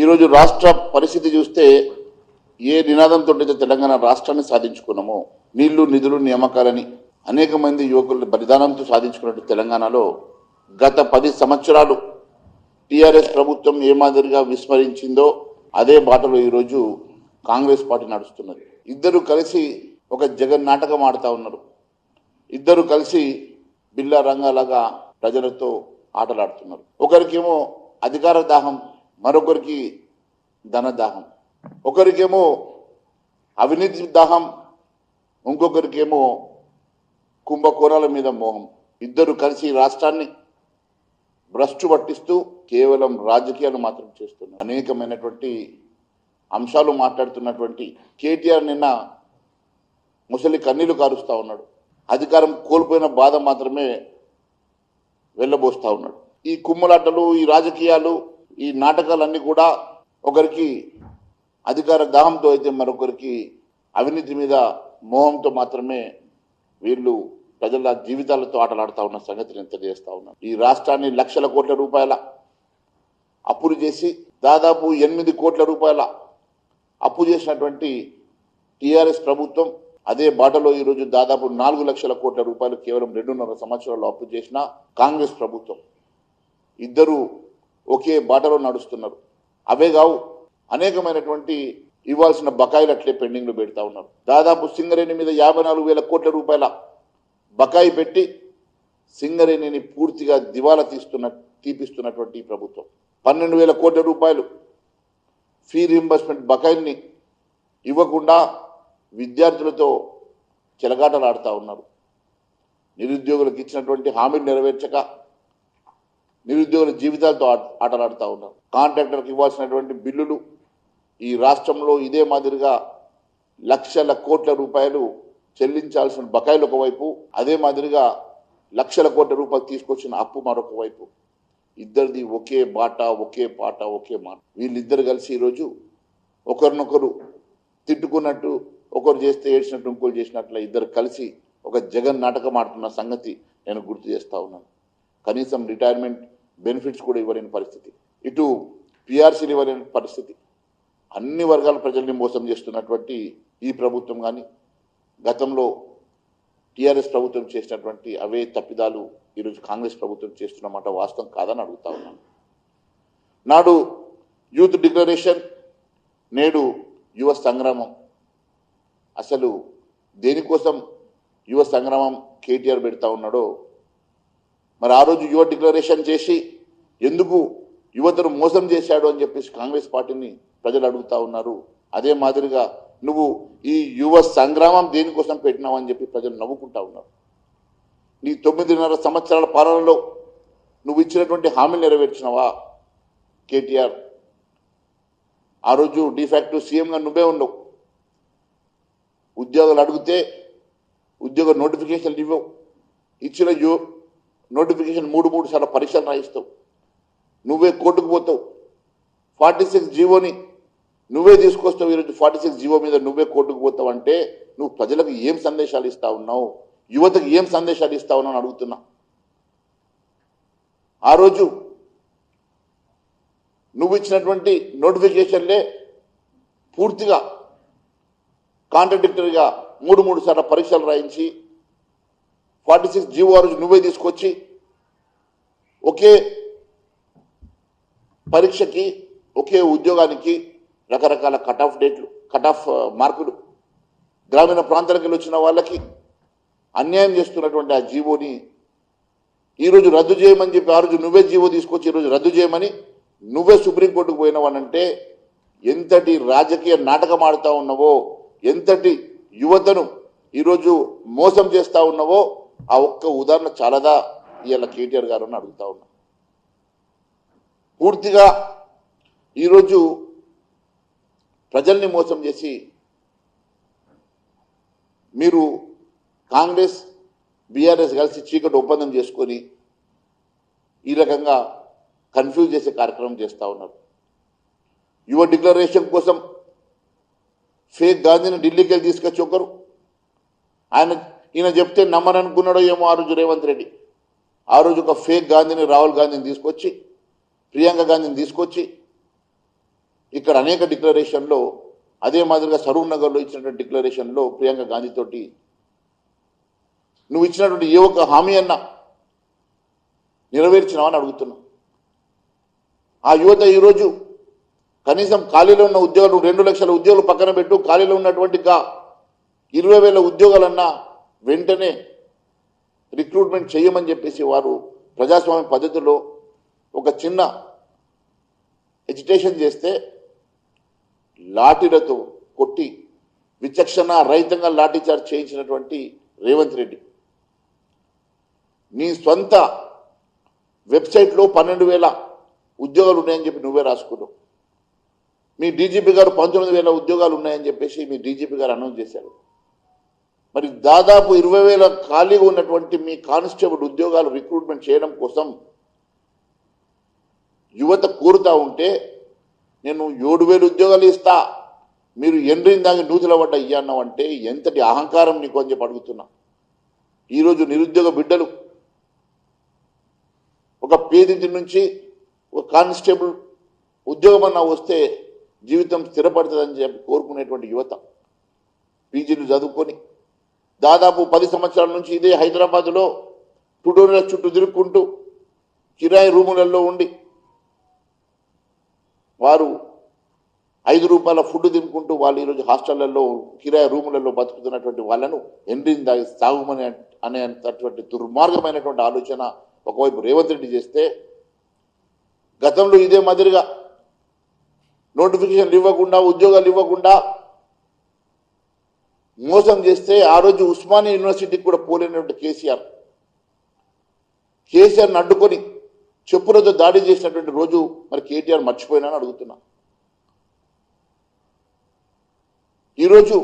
ఈరోజు రాష్ట్ర పరిస్థితి చూస్తే ఏ నినాదంతో తెలంగాణ రాష్ట్రాన్ని సాధించుకున్నామో నీళ్లు నిధులు నియామకాలని అనేక మంది యువకుల బలిదానంతో సాధించుకున్నట్టు తెలంగాణలో గత 10 సంవత్సరాలు టీఆర్ఎస్ ప్రభుత్వం ఏ మాదిరిగా విస్మరించిందో అదే బాటలో ఈరోజు కాంగ్రెస్ పార్టీ నడుస్తున్నది. ఇద్దరు కలిసి ఒక జగన్ నాటకం ఆడుతూ ఉన్నారు. ఇద్దరు కలిసి బిల్లా రంగాలాగా ప్రజలతో ఆటలాడుతున్నారు. ఒకరికేమో అధికార దాహం, మరొకరికి ధన దాహం, ఒకరికేమో అవినీతి దాహం, ఇంకొకరికేమో కుంభకోణాల మీద మోహం. ఇద్దరు కలిసి రాష్ట్రాన్ని భ్రష్టు పట్టిస్తూ కేవలం రాజకీయాలు మాత్రం చేస్తున్నారు. అనేకమైనటువంటి అంశాలు మాట్లాడుతున్నటువంటి కేటీఆర్ నిన్న ముసలి కన్నీళ్లు కారుస్తూ ఉన్నాడు. అధికారం కోల్పోయిన బాధ మాత్రమే వెళ్ళబోస్తా ఉన్నాడు. ఈ కుమ్మలాటలు, ఈ రాజకీయాలు, ఈ నాటకాలన్నీ కూడా ఒకరికి అధికార దాహంతో అయితే మరొకరికి అవినీతి మీద మోహంతో మాత్రమే వీళ్ళు ప్రజల జీవితాలతో ఆటలాడుతూ ఉన్న సంగతి నేను తెలియజేస్తా ఉన్నాను. ఈ రాష్ట్రాన్ని లక్షల కోట్ల రూపాయల అప్పులు చేసి దాదాపు 8 కోట్ల రూపాయల అప్పు చేసినటువంటి టీఆర్ఎస్ ప్రభుత్వం అదే బాటలో ఈరోజు దాదాపు 4 లక్షల కోట్ల రూపాయలు కేవలం 2.5 సంవత్సరాల్లో అప్పు చేసిన కాంగ్రెస్ ప్రభుత్వం. ఇద్దరు ఒకే బాటలో నడుస్తున్నారు. అవే కావు, అనేకమైనటువంటి ఇవ్వాల్సిన బకాయిలు అట్లే పెండింగ్లో పెడతా ఉన్నారు. దాదాపు సింగరేణి మీద 54,000 కోట్ల రూపాయల బకాయి పెట్టి సింగరేణిని పూర్తిగా దివాలా తీపిస్తున్నటువంటి ప్రభుత్వం. 12,000 కోట్ల రూపాయలు ఫీ రీంబర్స్మెంట్ బకాయిల్ని ఇవ్వకుండా విద్యార్థులతో చెలగాటలాడుతూ ఉన్నారు. నిరుద్యోగులకు ఇచ్చినటువంటి హామీలు నెరవేర్చక నిరుద్యోగుల జీవితాలతో ఆటలాడుతూ ఉన్నారు. కాంట్రాక్టర్కి ఇవ్వాల్సినటువంటి బిల్లులు ఈ రాష్ట్రంలో ఇదే మాదిరిగా లక్షల కోట్ల రూపాయలు చెల్లించాల్సిన బకాయిలు ఒకవైపు, అదే మాదిరిగా లక్షల కోట్ల రూపాయలు తీసుకొచ్చిన అప్పు మరొక వైపు. ఇద్దరిది ఒకే బాట, ఒకే పాట, ఒకే మాట. వీళ్ళిద్దరు కలిసి ఈరోజు ఒకరినొకరు తిట్టుకున్నట్టు, ఒకరు చేస్తే ఏడ్చినట్టు ఇంకోరు చేసినట్లు ఇద్దరు కలిసి ఒక జగన్ నాటకం ఆడుతున్న సంగతి నేను గుర్తు చేస్తా ఉన్నాను. కనీసం రిటైర్మెంట్ బెనిఫిట్స్ కూడా ఇవ్వలేని పరిస్థితి, ఇటు పిఆర్సీలు ఇవ్వలేని పరిస్థితి. అన్ని వర్గాల ప్రజల్ని మోసం చేస్తున్నటువంటి ఈ ప్రభుత్వం కానీ గతంలో టీఆర్ఎస్ ప్రభుత్వం చేసినటువంటి అవే తప్పిదాలు ఈరోజు కాంగ్రెస్ ప్రభుత్వం చేస్తున్నమాట వాస్తవం కాదని అడుగుతా ఉన్నాను. నాడు యూత్ డిక్లరేషన్, నేడు యువ సంగ్రామం. అసలు దేనికోసం యువ సంగ్రామం కేటీఆర్ పెడతా ఉన్నాడో, మరి ఆ రోజు యువ డిక్లరేషన్ చేసి ఎందుకు యువతను మోసం చేశాడు అని చెప్పేసి కాంగ్రెస్ పార్టీని ప్రజలు అడుగుతా ఉన్నారు. అదే మాదిరిగా నువ్వు ఈ యువ సంగ్రామం దేనికోసం పెట్టినావు అని చెప్పి ప్రజలు నవ్వుకుంటా ఉన్నారు. నీ 9.5 సంవత్సరాల పాలనలో నువ్వు ఇచ్చినటువంటి హామీలు నెరవేర్చినవా కేటీఆర్? ఆ రోజు డిఫాక్టో సీఎంగా నువ్వే ఉండవు. ఉద్యోగాలు అడిగితే ఉద్యోగ నోటిఫికేషన్లు ఇవ్వవు. ఇచ్చిన నోటిఫికేషన్ 3 సార్లు పరీక్షలు రాయిస్తావు. నువ్వే కోర్టుకు పోతావు. 46 జీవోని నువ్వే తీసుకొస్తావు. ఈరోజు 46 జీవో మీద నువ్వే కోర్టుకు పోతావు అంటే నువ్వు ప్రజలకు ఏం సందేశాలు ఇస్తా ఉన్నావు, యువతకు ఏం సందేశాలు ఇస్తా ఉన్నావు అని అడుగుతున్నా. ఆ రోజు నువ్వు ఇచ్చినటువంటి నోటిఫికేషన్లే పూర్తిగా కాంట్రడిక్టరీగా 3 సార్లు పరీక్షలు రాయించి 46 జీవో ఆ రోజు నువ్వే తీసుకొచ్చి ఒకే పరీక్షకి, ఒకే ఉద్యోగానికి రకరకాల కట్ ఆఫ్ మార్కులు గ్రామీణ ప్రాంతాలకు వచ్చిన వాళ్ళకి అన్యాయం చేస్తున్నటువంటి ఆ జీవోని ఈరోజు రద్దు చేయమని చెప్పి ఆ రోజు నువ్వే జీవో తీసుకొచ్చి ఈరోజు రద్దు చేయమని నువ్వే సుప్రీంకోర్టుకు పోయినవానంటే ఎంతటి రాజకీయ నాటకం ఆడుతూ ఉన్నావో, ఎంతటి యువతను ఈరోజు మోసం చేస్తూ ఉన్నావో ఆ ఒక్క ఉదాహరణ చాలాదా ఇవాళ కేటీఆర్ గారు అని అడుగుతా ఉన్నా. పూర్తిగా ఈరోజు ప్రజల్ని మోసం చేసి మీరు కాంగ్రెస్ బీఆర్ఎస్ కలిసి చీకటి ఒప్పందం చేసుకొని ఈ రకంగా కన్ఫ్యూజ్ చేసే కార్యక్రమం చేస్తూ ఉన్నారు. యువ డిక్లరేషన్ కోసం ఫేక్ గాంధీని ఢిల్లీకి వెళ్ళి తీసుకొచ్చి ఒకరు ఈయన చెప్తే నమ్మననుకున్నాడో ఏమో ఆ రోజు రేవంత్ రెడ్డి. ఆ రోజు ఒక ఫేక్ గాంధీని, రాహుల్ గాంధీని తీసుకొచ్చి, ప్రియాంక గాంధీని తీసుకొచ్చి ఇక్కడ అనేక డిక్లరేషన్లో అదే మాదిరిగా సరూర్ నగర్లో ఇచ్చినటువంటి డిక్లరేషన్లో ప్రియాంక గాంధీ తోటి నువ్వు ఇచ్చినటువంటి ఏ ఒక్క హామీ అన్నా నెరవేర్చినావని అడుగుతున్నా. ఆ యువత ఈరోజు కనీసం ఖాళీలో ఉన్న ఉద్యోగాలు 2 లక్షల ఉద్యోగాలు పక్కన పెట్టు, ఖాళీలో ఉన్నటువంటి 20,000 ఉద్యోగాలన్నా వెంటనే రిక్రూట్మెంట్ చేయమని చెప్పేసి వారు ప్రజాస్వామ్య పద్ధతిలో ఒక చిన్న ఎజిటేషన్ చేస్తే లాఠీలతో కొట్టి విచక్షణ రహితంగా లాఠీచార్జ్ చేయించినటువంటి రేవంత్ రెడ్డి నీ సొంత వెబ్సైట్లో 12,000 ఉద్యోగాలు ఉన్నాయని చెప్పి నువ్వే రాసుకున్నావు. మీ డీజీపీ గారు 19,000 ఉద్యోగాలు ఉన్నాయని చెప్పేసి మీ డీజీపీ గారు అనౌన్స్ చేశారు. మరి దాదాపు 20,000 ఖాళీగా ఉన్నటువంటి మీ కానిస్టేబుల్ ఉద్యోగాలు రిక్రూట్మెంట్ చేయడం కోసం యువత కోరుతా ఉంటే నేను 7,000 ఉద్యోగాలు ఇస్తా, మీరు ఎండ్రిన దాకా నూతుల పడ్డ ఇయ్యన్నావు అంటే ఎంతటి అహంకారం నీకు అని చెప్పి అడుగుతున్నా. ఈరోజు నిరుద్యోగ బిడ్డలు ఒక పేదింటి నుంచి ఒక కానిస్టేబుల్ ఉద్యోగం అన్నా వస్తే జీవితం స్థిరపడుతుందని చెప్పి కోరుకునేటువంటి యువత పీజీలు చదువుకొని దాదాపు 10 సంవత్సరాల నుంచి ఇదే హైదరాబాద్లో ట్యుటోరియల్ చుట్టూ తిరుక్కుంటూ కిరాయి రూములలో ఉండి వారు 5 రూపాయల ఫుడ్ తినుకుంటూ వాళ్ళు ఈరోజు హాస్టళ్లలో కిరాయి రూములలో బతుకుతున్నటువంటి వాళ్ళను ఎండ్రిని దాగి సాగుమని అనేటటువంటి దుర్మార్గమైనటువంటి ఆలోచన ఒకవైపు రేవంత్ రెడ్డి చేస్తే, గతంలో ఇదే మాదిరిగా నోటిఫికేషన్లు ఇవ్వకుండా ఉద్యోగాలు ఇవ్వకుండా మోసం చేస్తే ఆ రోజు ఉస్మానియా యూనివర్సిటీకి కూడా పోలేనటువంటి కేసీఆర్ని అడ్డుకొని చెప్పులతో దాడి చేసినటువంటి రోజు మరి కేటీఆర్ మర్చిపోయినా అడుగుతున్నా. ఈరోజు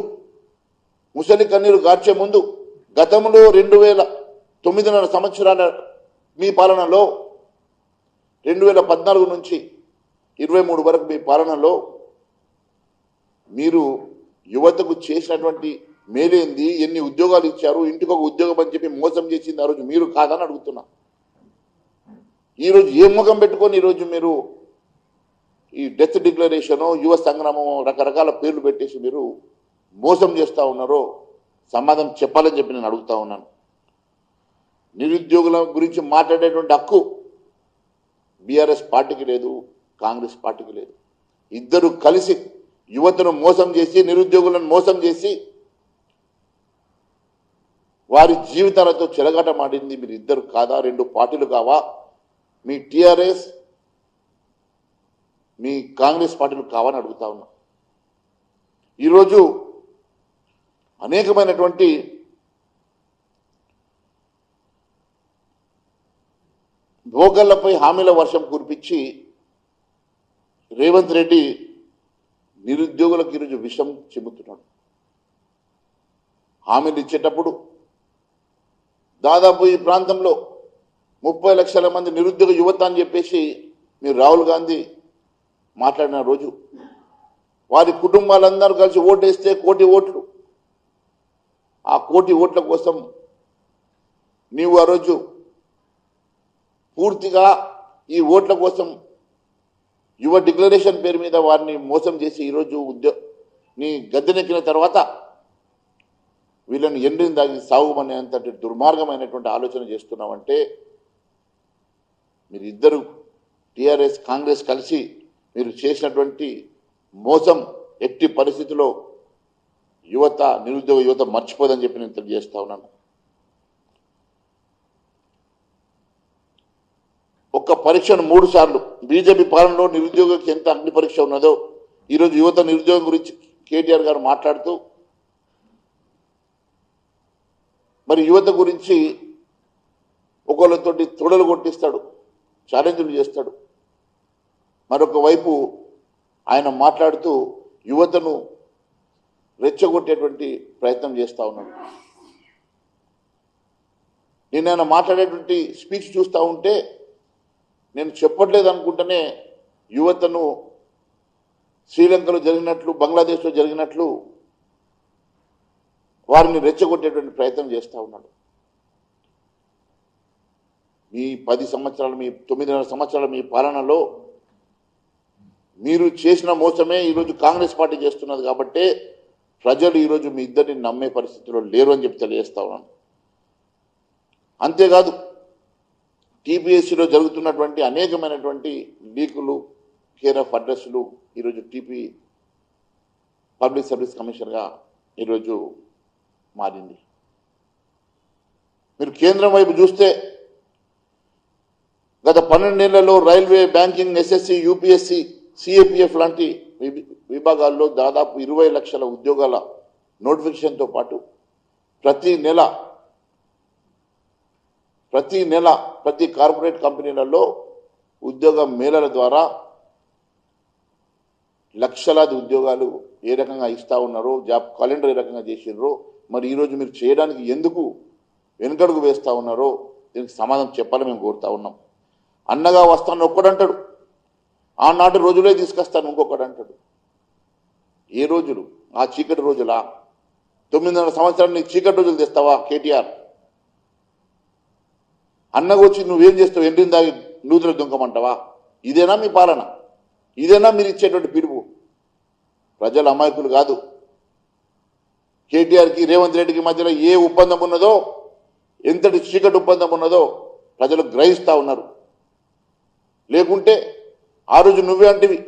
ముసలి కన్నీరు గార్చే ముందు గతంలో 2009 సంవత్సరాల మీ పాలనలో 2014 నుంచి 23 వరకు మీ పాలనలో మీరు యువతకు చేసినటువంటి మేలేంది, ఎన్ని ఉద్యోగాలు ఇచ్చారు, ఇంటికి ఒక ఉద్యోగం అని చెప్పి మోసం చేసింది ఆ రోజు మీరు కాదని అడుగుతున్నా. ఈరోజు ఏ ముఖం పెట్టుకొని ఈరోజు మీరు ఈ డెత్ డిక్లరేషను యువ సంగ్రామం రకరకాల పేర్లు పెట్టేసి మీరు మోసం చేస్తూ ఉన్నారో సమాధానం చెప్పాలని చెప్పి నేను అడుగుతా ఉన్నాను. నిరుద్యోగుల గురించి మాట్లాడేటువంటి హక్కు బీఆర్ఎస్ పార్టీకి లేదు, కాంగ్రెస్ పార్టీకి లేదు. ఇద్దరు కలిసి యువతను మోసం చేసి నిరుద్యోగులను మోసం చేసి వారి జీవితాలతో చెలగాటమాడింది మీరు ఇద్దరు కాదా? 2 పార్టీలు కావా? మీ టీఆర్ఎస్ మీ కాంగ్రెస్ పార్టీలు కావని అడుగుతా ఉన్నా. ఈరోజు అనేకమైనటువంటి భోగళ్లపై హామీల వర్షం కురిపించి రేవంత్ రెడ్డి నిరుద్యోగులకు ఈరోజు విషం చెబుతున్నాడు. హామీలు ఇచ్చేటప్పుడు దాదాపు ఈ ప్రాంతంలో 30 లక్షల మంది నిరుద్యోగ యువత అని చెప్పేసి మీరు రాహుల్ గాంధీ మాట్లాడిన రోజు వారి కుటుంబాలందరూ కలిసి ఓటేస్తే 1 కోటి ఓట్లు, ఆ 1 కోటి ఓట్ల కోసం నీవు ఆ రోజు పూర్తిగా ఈ ఓట్ల కోసం యువ డిక్లరేషన్ పేరు మీద వారిని మోసం చేసి ఈరోజు నీ గద్దెనెక్కిన తర్వాత వీళ్ళని ఎండిని దాగి సాగుమనేంతటి దుర్మార్గమైనటువంటి ఆలోచన చేస్తున్నామంటే మీరు ఇద్దరు టీఆర్ఎస్ కాంగ్రెస్ కలిసి మీరు చేసినటువంటి మోసం ఎట్టి పరిస్థితిలో నిరుద్యోగ యువత మర్చిపోదని చెప్పి నేను తెలియజేస్తా ఉన్నాను. ఒక్క పరీక్షను 3 సార్లు బీజేపీ పాలనలో నిరుద్యోగకి ఎంత అగ్ని పరీక్ష ఉన్నదో ఈరోజు యువత నిరుద్యోగం గురించి కేటీఆర్ గారు మాట్లాడుతూ మరి యువత గురించి ఒకళ్ళతోటి తొడలు కొట్టిస్తాడు, ఛాలెంజ్లు చేస్తాడు. మరొక వైపు ఆయన మాట్లాడుతూ యువతను రెచ్చగొట్టేటువంటి ప్రయత్నం చేస్తూ ఉన్నాడు. నేను ఆయన మాట్లాడేటువంటి స్పీచ్ చూస్తూ ఉంటే నేను చెప్పట్లేదు అనుకుంటేనే యువతను శ్రీలంకలో జరిగినట్లు బంగ్లాదేశ్లో జరిగినట్లు వారిని రెచ్చగొట్టేటువంటి ప్రయత్నం చేస్తూ ఉన్నాడు. మీ 10 సంవత్సరాలు మీ 9.5 సంవత్సరాల మీ పాలనలో మీరు చేసిన మోసమే ఈరోజు కాంగ్రెస్ పార్టీ చేస్తున్నది కాబట్టి ప్రజలు ఈరోజు మీ ఇద్దరిని నమ్మే పరిస్థితిలో లేరు అని చెప్పి తెలియజేస్తా ఉన్నాను. అంతేకాదు టీపీఎస్సీలో జరుగుతున్నటువంటి అనేకమైనటువంటి లీకులు, కేర్ ఆఫ్ అడ్రస్లు ఈరోజు టీపీ పబ్లిక్ సర్వీస్ కమిషనర్గా ఈరోజు మారింది. మీరు కేంద్రం వైపు చూస్తే గత 12 నెలల్లో railway, banking, SSC, UPSC, CAPF లాంటి విభాగాల్లో దాదాపు 20 లక్షల ఉద్యోగాల నోటిఫికేషన్తో పాటు ప్రతి నెల ప్రతి కార్పొరేట్ కంపెనీలలో ఉద్యోగ మేళల ద్వారా లక్షలాది ఉద్యోగాలు ఏ రకంగా ఇస్తా ఉన్నారో, జాబ్ క్యాలెండర్ ఏ రకంగా చేసినారో, మరి ఈరోజు మీరు చేయడానికి ఎందుకు వెనుకడుగు వేస్తూ ఉన్నారో దీనికి సమాధానం చెప్పాలని మేము కోరుతా ఉన్నాం. అన్నగా వస్తాను ఒక్కడంటాడు, ఆనాటి రోజులే తీసుకొస్తాను ఇంకొకడు అంటాడు. ఏ రోజులు? ఆ చీకటి రోజులా? 9.5 సంవత్సరాలు నీకు చీకటి రోజులు తెస్తావా కేటీఆర్? అన్నగా వచ్చి నువ్వేం చేస్తావు? ఎండిన దాగి నూతులు దుంకమంటావా? ఇదేనా మీ పాలన? ఇదేనా మీరు ఇచ్చేటువంటి పిలుపు? ప్రజల అమాయకులు కాదు. కేటీఆర్కి రేవంత్ రెడ్డికి మధ్యలో ఏ ఒప్పందం ఉన్నదో, ఎంతటి చీకటి ఒప్పందం ఉన్నదో ప్రజలు గ్రహిస్తూ ఉన్నారు. లేకుంటే ఆ రోజు నువ్వే అంటివి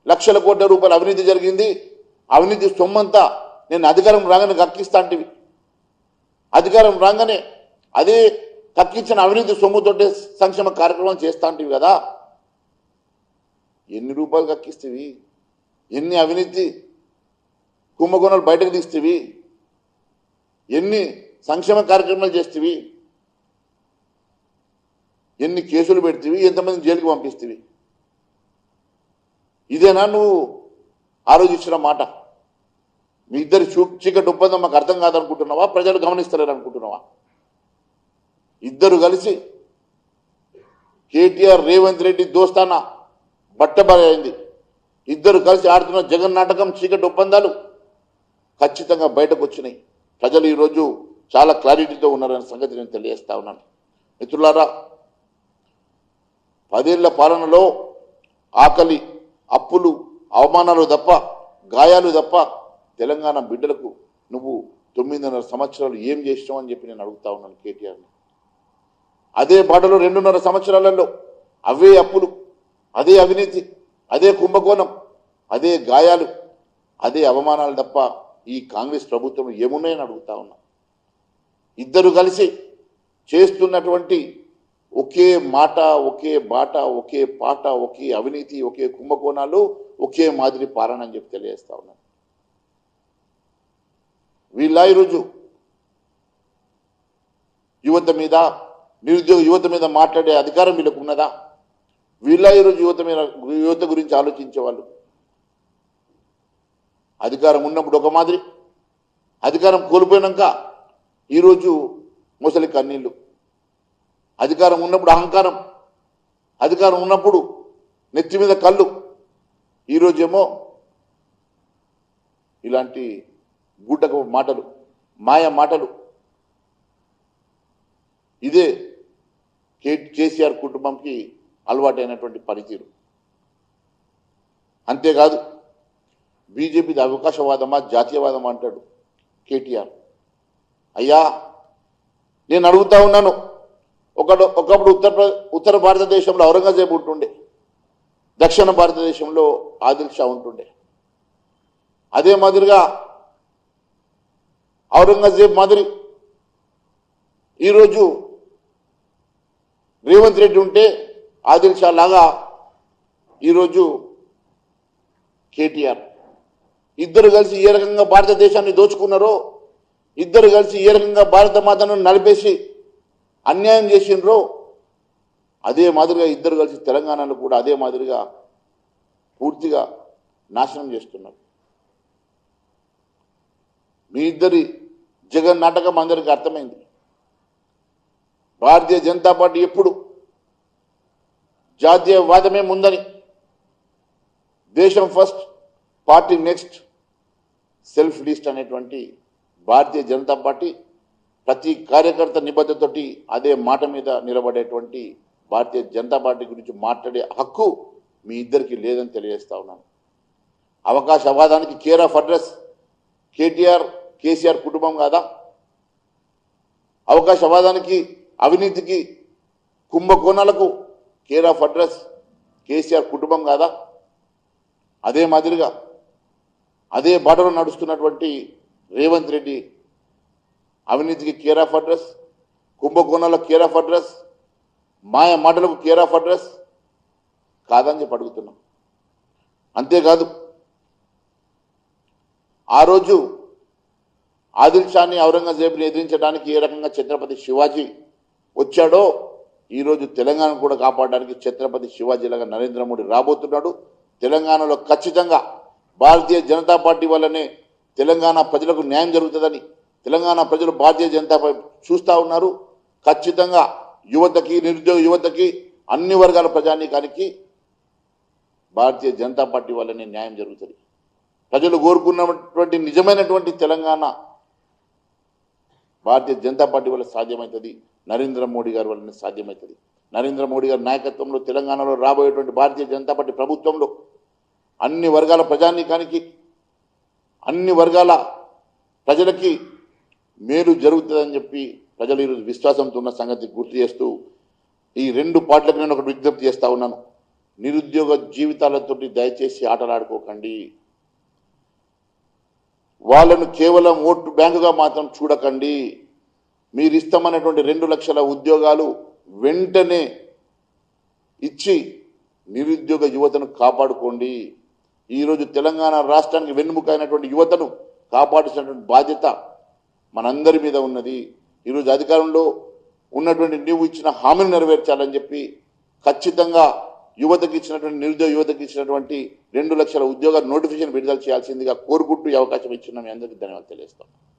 లక్షల కోట్ల రూపాయల అవినీతి జరిగింది, అవినీతి సొమ్మంతా నేను అధికారం రాగానే కక్కిస్తా అంటివి. అధికారం రాగానే అదే కక్కించిన అవినీతి సొమ్ముతోటే సంక్షేమ కార్యక్రమం చేస్తా అంటివి కదా. ఎన్ని రూపాయలు కక్కిస్తేవి? ఎన్ని అవినీతి కుంభకోణాలు బయటకు తీస్తేవి? ఎన్ని సంక్షేమ కార్యక్రమాలు చేస్తేవి? ఎన్ని కేసులు పెడితేవి? ఎంతమంది జైలుకి పంపిస్తేవి? ఇదేనా నువ్వు ఆలోచించిన మాట? మీ ఇద్దరి చీకటి ఒప్పందం మాకు అర్థం కాదనుకుంటున్నావా? ప్రజలు గమనిస్తలేరు అనుకుంటున్నావా? ఇద్దరు కలిసి కేటీఆర్, రేవంత్ రెడ్డి దోస్తానా బట్టబయైంది. ఇద్దరు కలిసి ఆడుతున్న జగన్ నాటకం, చీకటి ఒప్పందాలు ఖచ్చితంగా బయటకు వచ్చినాయి. ప్రజలు ఈరోజు చాలా క్లారిటీతో ఉన్నారనే సంగతి నేను తెలియజేస్తా ఉన్నాను. మిత్రులారా, 10 ఏళ్ల పాలనలో ఆకలి, అప్పులు, అవమానాలు తప్ప, గాయాలు తప్ప తెలంగాణ బిడ్డలకు నువ్వు 9.5 సంవత్సరాలు ఏం చేసినావు అని చెప్పి నేను అడుగుతా ఉన్నాను కేటీఆర్ని. అదే బాటలో 2.5 సంవత్సరాలలో అవే అప్పులు, అదే అవినీతి, అదే కుంభకోణం, అదే గాయాలు, అదే అవమానాలు తప్ప ఈ కాంగ్రెస్ ప్రభుత్వం ఏమున్నాయని అడుగుతా ఉన్నా. ఇద్దరు కలిసి చేస్తున్నటువంటి ఒకే మాట, ఒకే బాట, ఒకే పాట, ఒకే అవినీతి, ఒకే కుంభకోణాలు, ఒకే మాదిరి పాలన అని చెప్పి తెలియజేస్తా ఉన్నాను. వీళ్ళ ఈరోజు యువత మీద, నిరుద్యోగ యువత మీద మాట్లాడే అధికారం వీళ్ళకు ఉన్నదా? వీళ్ళ ఈరోజు యువత గురించి ఆలోచించేవాళ్ళు. అధికారం ఉన్నప్పుడు ఒక మాదిరి, అధికారం కోల్పోయినాక ఈరోజు ముసలి కన్నీళ్ళు. అధికారం ఉన్నప్పుడు అహంకారం, అధికారం ఉన్నప్పుడు నెత్తి మీద కళ్ళు, ఈరోజేమో ఇలాంటి గుడ్డకు మాటలు, మాయ మాటలు. ఇదే కేసీఆర్ కుటుంబంకి అలవాటైనటువంటి పనితీరు. అంతేకాదు బీజేపీది అవకాశవాదమా, జాతీయవాదమా అంటాడు కేటీఆర్. అయ్యా, నేను అడుగుతా ఉన్నాను, ఒకప్పుడు ఉత్తర భారతదేశంలో ఔరంగజేబు ఉంటుండే, దక్షిణ భారతదేశంలో ఆదిల్ షా ఉంటుండే. అదే మాదిరిగా ఔరంగజేబ్ మాదిరి ఈరోజు రేవంత్ రెడ్డి ఉంటే, ఆదిల్ షా లాగా ఈరోజు కేటీఆర్. ఇద్దరు కలిసి ఏ రకంగా భారతదేశాన్ని దోచుకున్నారో, ఇద్దరు కలిసి ఏ రకంగా భారత మాతను నలిపేసి అన్యాయం చేసినరో, అదే మాదిరిగా ఇద్దరు కలిసి తెలంగాణను కూడా అదే మాదిరిగా పూర్తిగా నాశనం చేస్తున్నారు. మీ ఇద్దరి జగన్ నాటకం అందరికీ అర్థమైంది. భారతీయ జనతా పార్టీ ఎప్పుడు జాతీయవాదమే ముందని, దేశం first, party next, self least అనేటువంటి భారతీయ జనతా పార్టీ ప్రతి కార్యకర్త నిబద్ధతోటి అదే మాట మీద నిలబడేటువంటి భారతీయ జనతా పార్టీ గురించి మాట్లాడే హక్కు మీ ఇద్దరికి లేదని తెలియజేస్తా ఉన్నాను. అవకాశవాదానికి care of address KTR KCR కుటుంబం కాదా? అవకాశవాదానికి అవినీతికి కుంభకోణాలకు కేర్ ఆఫ్ అడ్రస్ కేసీఆర్ కుటుంబం కాదా? అదే మాదిరిగా అదే బాటలో నడుస్తున్నటువంటి రేవంత్ రెడ్డి అవినీతికి కేర్ ఆఫ్ అడ్రస్, కుంభకోణాలకు కేర్ ఆఫ్ అడ్రస్, మాయ మాటలకు కేర్ ఆఫ్ అడ్రస్ కాదని చెప్పి అడుగుతున్నాం. అంతేకాదు ఆ రోజు ఆదిల్ షాని ఔరంగజేబుని ఎదిరించడానికి ఏ రకంగా ఛత్రపతి శివాజీ వచ్చాడో ఈరోజు తెలంగాణ కూడా కాపాడడానికి ఛత్రపతి శివాజీలాగా నరేంద్ర మోడీ రాబోతున్నాడు. తెలంగాణలో ఖచ్చితంగా భారతీయ జనతా పార్టీ వల్లనే తెలంగాణ ప్రజలకు న్యాయం జరుగుతుందని తెలంగాణ ప్రజలు భారతీయ జనతా పార్టీ చూస్తూ ఉన్నారు. ఖచ్చితంగా యువతకి, నిరుద్యోగ యువతకి, అన్ని వర్గాల ప్రజానీకానికి భారతీయ జనతా పార్టీ వల్లనే న్యాయం జరుగుతుంది. ప్రజలు కోరుకున్నటువంటి నిజమైనటువంటి తెలంగాణ భారతీయ జనతా పార్టీ వల్ల సాధ్యమవుతుంది, నరేంద్ర మోడీ గారి వల్లనే సాధ్యమవుతుంది. నరేంద్ర మోడీ గారి నాయకత్వంలో తెలంగాణలో రాబోయేటువంటి భారతీయ జనతా పార్టీ ప్రభుత్వంలో అన్ని వర్గాల ప్రజానీకానికి, అన్ని వర్గాల ప్రజలకి మేలు జరుగుతుందని చెప్పి ప్రజలు ఈరోజు విశ్వాసంతో ఉన్న సంగతి గుర్తు చేస్తూ ఈ రెండు పార్టీలకు నేను ఒకటి విజ్ఞప్తి చేస్తా ఉన్నాను. నిరుద్యోగ జీవితాలతోటి దయచేసి ఆటలాడుకోకండి. వాళ్ళను కేవలం ఓటు బ్యాంకుగా మాత్రం చూడకండి. మీరు ఇస్తామన్నటువంటి 2 లక్షల ఉద్యోగాలు వెంటనే ఇచ్చి నిరుద్యోగ యువతను కాపాడుకోండి. ఈరోజు తెలంగాణ రాష్ట్రానికి వెన్నుముక అయినటువంటి యువతను కాపాడాల్సినటువంటి బాధ్యత మనందరి మీద ఉన్నది. ఈరోజు అధికారంలో ఉన్నటువంటి నీవు ఇచ్చిన హామీని నెరవేర్చాలని చెప్పి ఖచ్చితంగా యువతకి ఇచ్చినటువంటి నిరుద్యోగ యువతకి ఇచ్చినటువంటి 2 లక్షల ఉద్యోగాల నోటిఫికేషన్ విడుదల చేయాల్సిందిగా కోరుకుంటూ ఈ అవకాశం ఇచ్చిన మీ అందరికీ ధన్యవాదాలు తెలియజేస్తాం.